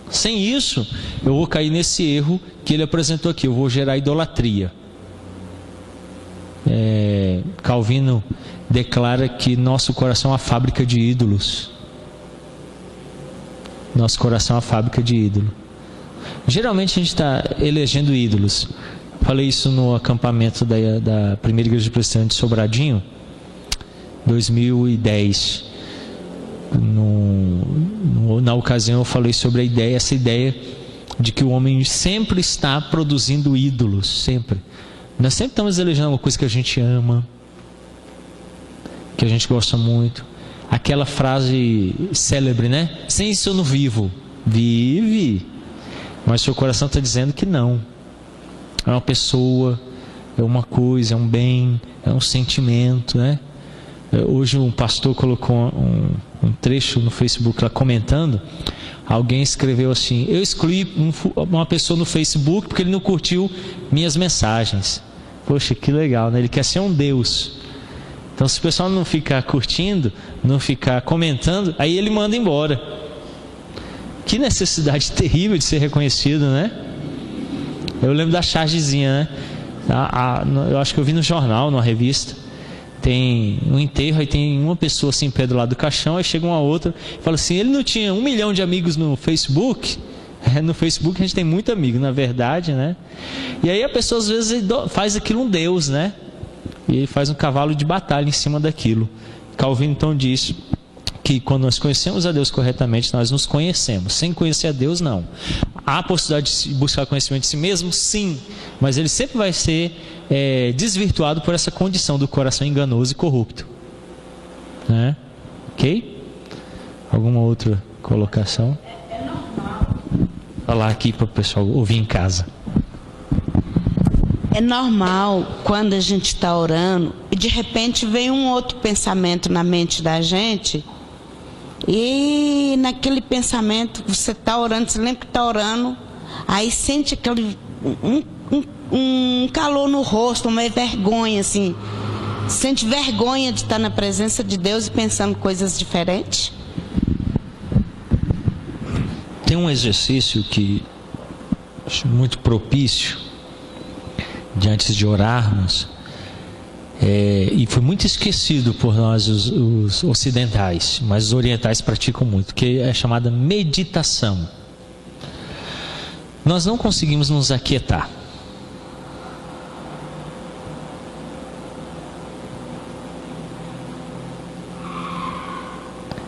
Sem isso, eu vou cair nesse erro que ele apresentou aqui, eu vou gerar idolatria. Calvino declara que nosso coração é uma fábrica de ídolos. Nosso coração é uma fábrica de ídolos. Geralmente a gente está elegendo ídolos. Falei isso no acampamento da primeira igreja protestante de Sobradinho, 2010. Na ocasião eu falei sobre essa ideia de que o homem sempre está produzindo ídolos, sempre. Nós sempre estamos elegendo uma coisa que a gente ama, que a gente gosta muito. Aquela frase célebre, né? Sem isso eu não vivo. Vive. Mas seu coração está dizendo que não. É uma pessoa, é uma coisa, é um bem, é um sentimento, né? Hoje um pastor colocou um trecho no Facebook lá comentando. Alguém escreveu assim: eu excluí uma pessoa no Facebook porque ele não curtiu minhas mensagens. Poxa, que legal, né? Ele quer ser um Deus. Então, se o pessoal não ficar curtindo, não ficar comentando, aí ele manda embora. Que necessidade terrível de ser reconhecido, né? Eu lembro da chargezinha, né? Eu acho que eu vi no jornal, numa revista. Tem um enterro, aí tem uma pessoa assim, em pé do lado do caixão, aí chega uma outra e fala assim: ele não tinha 1 milhão de amigos no Facebook? No Facebook a gente tem muito amigo, na verdade, né? E aí a pessoa às vezes faz aquilo um Deus, né? E ele faz um cavalo de batalha em cima daquilo. Calvino então diz que quando nós conhecemos a Deus corretamente, nós nos conhecemos. Sem conhecer a Deus, não. Há a possibilidade de buscar conhecimento de si mesmo? Sim. Mas ele sempre vai ser desvirtuado por essa condição do coração enganoso e corrupto. Né? Ok? Alguma outra colocação? É normal. Falar aqui para o pessoal ouvir em casa. É normal quando a gente está orando e de repente vem um outro pensamento na mente da gente, e naquele pensamento você está orando, você lembra que está orando, aí sente aquele um calor no rosto, uma vergonha assim, sente vergonha de estar na presença de Deus e pensando coisas diferentes. Tem um exercício que muito propício, de antes de orarmos, e foi muito esquecido por nós os ocidentais, mas os orientais praticam muito, que é chamada meditação. Nós não conseguimos nos aquietar.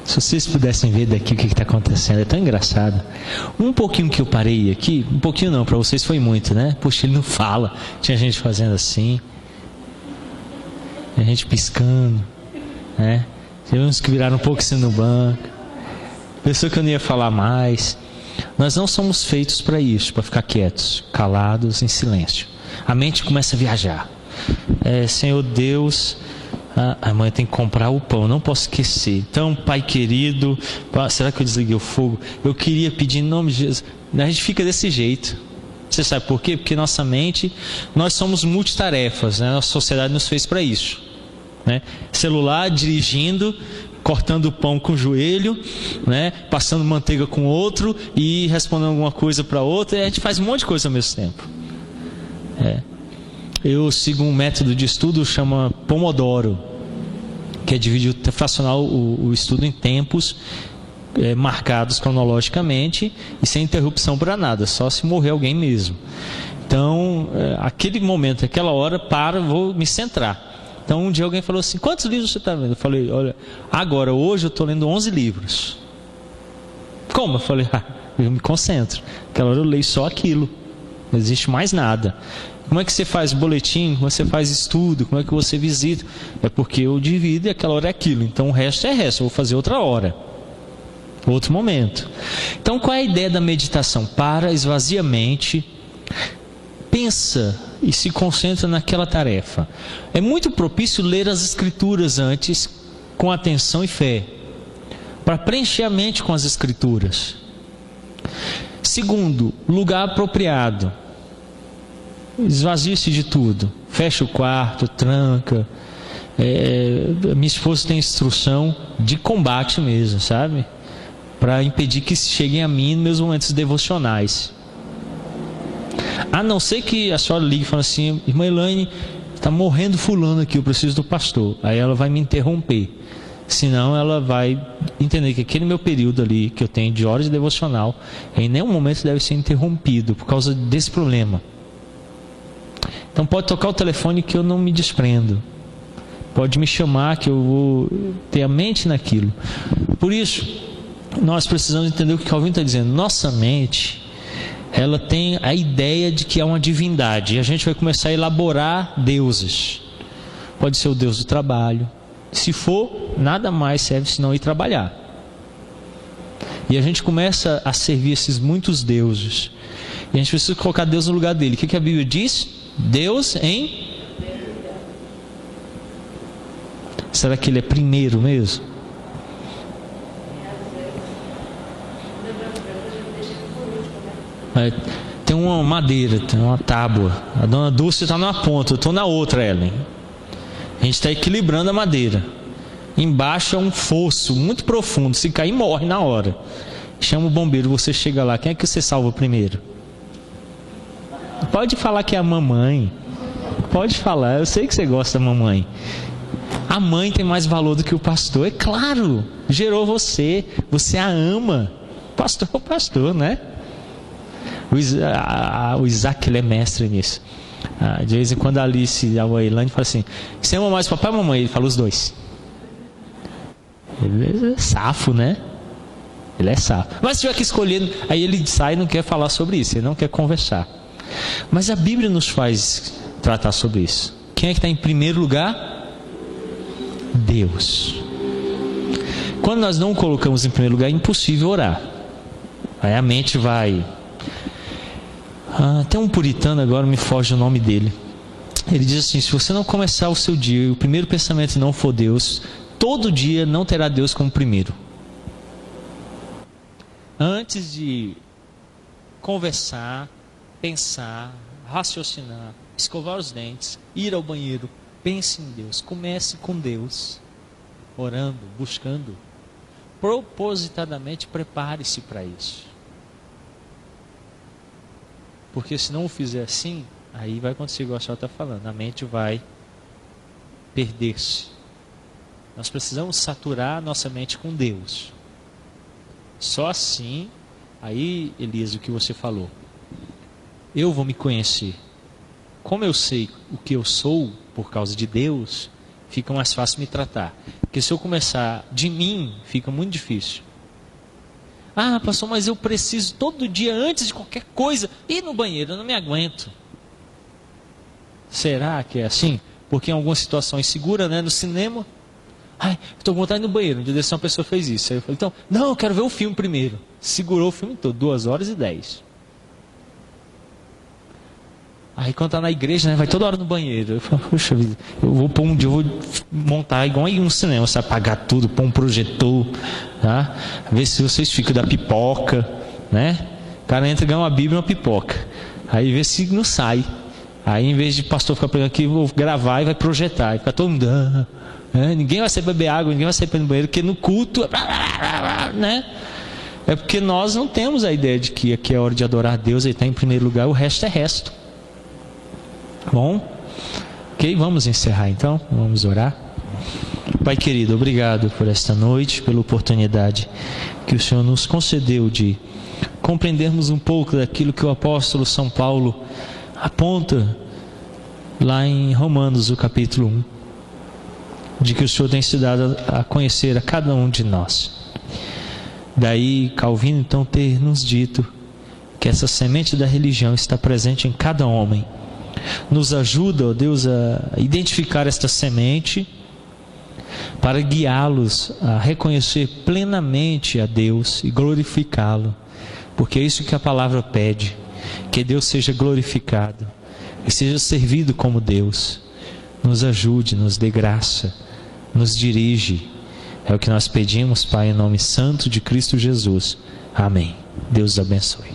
Se vocês pudessem ver daqui o que está acontecendo, é tão engraçado. Um pouquinho que eu parei aqui, um pouquinho não, para vocês foi muito, né? Poxa, ele não fala. Tinha gente fazendo assim, a gente piscando, né? Teve uns que viraram um pouco assim no banco. Pensou que eu não ia falar mais. Nós não somos feitos para isso, para ficar quietos, calados, em silêncio. A mente começa a viajar. Senhor Deus, a mãe tem que comprar o pão, não posso esquecer. Então, Pai querido, será que eu desliguei o fogo? Eu queria pedir em nome de Jesus. A gente fica desse jeito. Você sabe por quê? Porque nossa mente, nós somos multitarefas, né? Nossa sociedade nos fez para isso, né? Celular, dirigindo, cortando o pão com o joelho, né? Passando manteiga com outro e respondendo alguma coisa para outra. E a gente faz um monte de coisa ao mesmo tempo. Eu sigo um método de estudo chama Pomodoro, que é dividir, fracionar o estudo em tempos marcados cronologicamente e sem interrupção para nada, só se morrer alguém mesmo. Então, aquele momento, aquela hora, vou me centrar. Então, um dia alguém falou assim: quantos livros você está lendo? Eu falei: olha, hoje eu estou lendo 11 livros. Como? Eu falei: eu me concentro. Aquela hora eu leio só aquilo, não existe mais nada. Como é que você faz boletim? Como você faz estudo? Como é que você visita? É porque eu divido e aquela hora é aquilo. Então o resto é resto. Eu vou fazer outra hora. Outro momento. Então qual é a ideia da meditação? Para, esvazia a mente, pensa e se concentra naquela tarefa. É muito propício ler as escrituras antes com atenção e fé, para preencher a mente com as escrituras. Segundo, lugar apropriado. Esvazie-se de tudo, fecha o quarto, tranca. Minha esposa tem instrução de combate mesmo, sabe? Para impedir que cheguem a mim nos meus momentos devocionais. A não ser que a senhora ligue e fale assim: irmã Elaine, está morrendo fulano aqui, eu preciso do pastor. Aí ela vai me interromper. Senão ela vai entender que aquele meu período ali que eu tenho de horas de devocional, em nenhum momento deve ser interrompido por causa desse problema. Então pode tocar o telefone que eu não me desprendo. Pode me chamar que eu vou ter a mente naquilo. Por isso, nós precisamos entender o que Calvino está dizendo. Nossa mente, ela tem a ideia de que é uma divindade. E a gente vai começar a elaborar deuses. Pode ser o deus do trabalho. Se for, nada mais serve senão ir trabalhar. E a gente começa a servir esses muitos deuses. E a gente precisa colocar Deus no lugar dele. O que a Bíblia diz? Deus em... Será que ele é primeiro mesmo? Tem uma madeira, tem uma tábua. A dona Dulce está numa ponta, eu estou na outra, Ellen. A gente está equilibrando a madeira. Embaixo é um fosso muito profundo. Se cair, morre na hora. Chama o bombeiro, você chega lá. Quem é que você salva primeiro? Pode falar que é a mamãe. Pode falar, eu sei que você gosta da mamãe. A mãe tem mais valor do que o pastor. É claro, gerou você. Você a ama. Pastor é o pastor, né? O Isaac, ele é mestre nisso. De vez em quando a Alice, a Wailane, fala assim: você ama mais papai ou mamãe? Ele fala os dois. Ele é safo, né? Ele é safo. Mas se tiver que escolher, aí ele sai e não quer falar sobre isso. Ele não quer conversar. Mas a Bíblia nos faz tratar sobre isso. Quem é que está em primeiro lugar? Deus. Quando nós não o colocamos em primeiro lugar, é impossível orar. Aí a mente vai... tem um puritano agora, me foge o nome dele. Ele diz assim: se você não começar o seu dia e o primeiro pensamento não for Deus, todo dia não terá Deus como primeiro. Antes de conversar, pensar, raciocinar, escovar os dentes, ir ao banheiro, pense em Deus. Comece com Deus, orando, buscando. Propositadamente prepare-se para isso. Porque se não o fizer assim, aí vai acontecer igual a senhora está falando. A mente vai perder-se. Nós precisamos saturar a nossa mente com Deus. Só assim, aí, Elias, o que você falou, eu vou me conhecer. Como eu sei o que eu sou por causa de Deus, fica mais fácil me tratar. Porque se eu começar de mim, fica muito difícil. Ah, pastor, mas eu preciso todo dia, antes de qualquer coisa, ir no banheiro, eu não me aguento. Será que é assim? Porque em algumas situações seguras, né, no cinema, ai, estou com vontade de ir no banheiro. Um dia desse uma pessoa fez isso. Aí eu falei, então, não, eu quero ver o filme primeiro. Segurou o filme todo, 2h10. Aí quando está na igreja, né, vai toda hora no banheiro. Eu falo, puxa vida, eu vou pôr um dia, eu vou montar igual em um cinema, você apagar tudo, pôr um projetor, tá? Ver se vocês ficam da pipoca, né? O cara entra e ganha uma Bíblia e uma pipoca. Aí vê se não sai. Aí em vez de pastor ficar pegando aqui, vou gravar e vai projetar. E fica todo mundo, ninguém vai sair beber água, ninguém vai sair para ir no banheiro, porque no culto, né? É porque nós não temos a ideia de que aqui é a hora de adorar a Deus, Ele está em primeiro lugar, o resto é resto. Bom, ok, vamos encerrar então, vamos orar. Pai querido, obrigado por esta noite, pela oportunidade que o Senhor nos concedeu de compreendermos um pouco daquilo que o apóstolo São Paulo aponta lá em Romanos, o capítulo 1, de que o Senhor tem se dado a conhecer a cada um de nós. Daí Calvino então ter nos dito que essa semente da religião está presente em cada homem. Nos ajuda, ó Deus, a identificar esta semente para guiá-los a reconhecer plenamente a Deus e glorificá-lo, porque é isso que a palavra pede, que Deus seja glorificado e seja servido como Deus. Nos ajude, nos dê graça, nos dirige, é o que nós pedimos, Pai, em nome santo de Cristo Jesus, amém. Deus abençoe.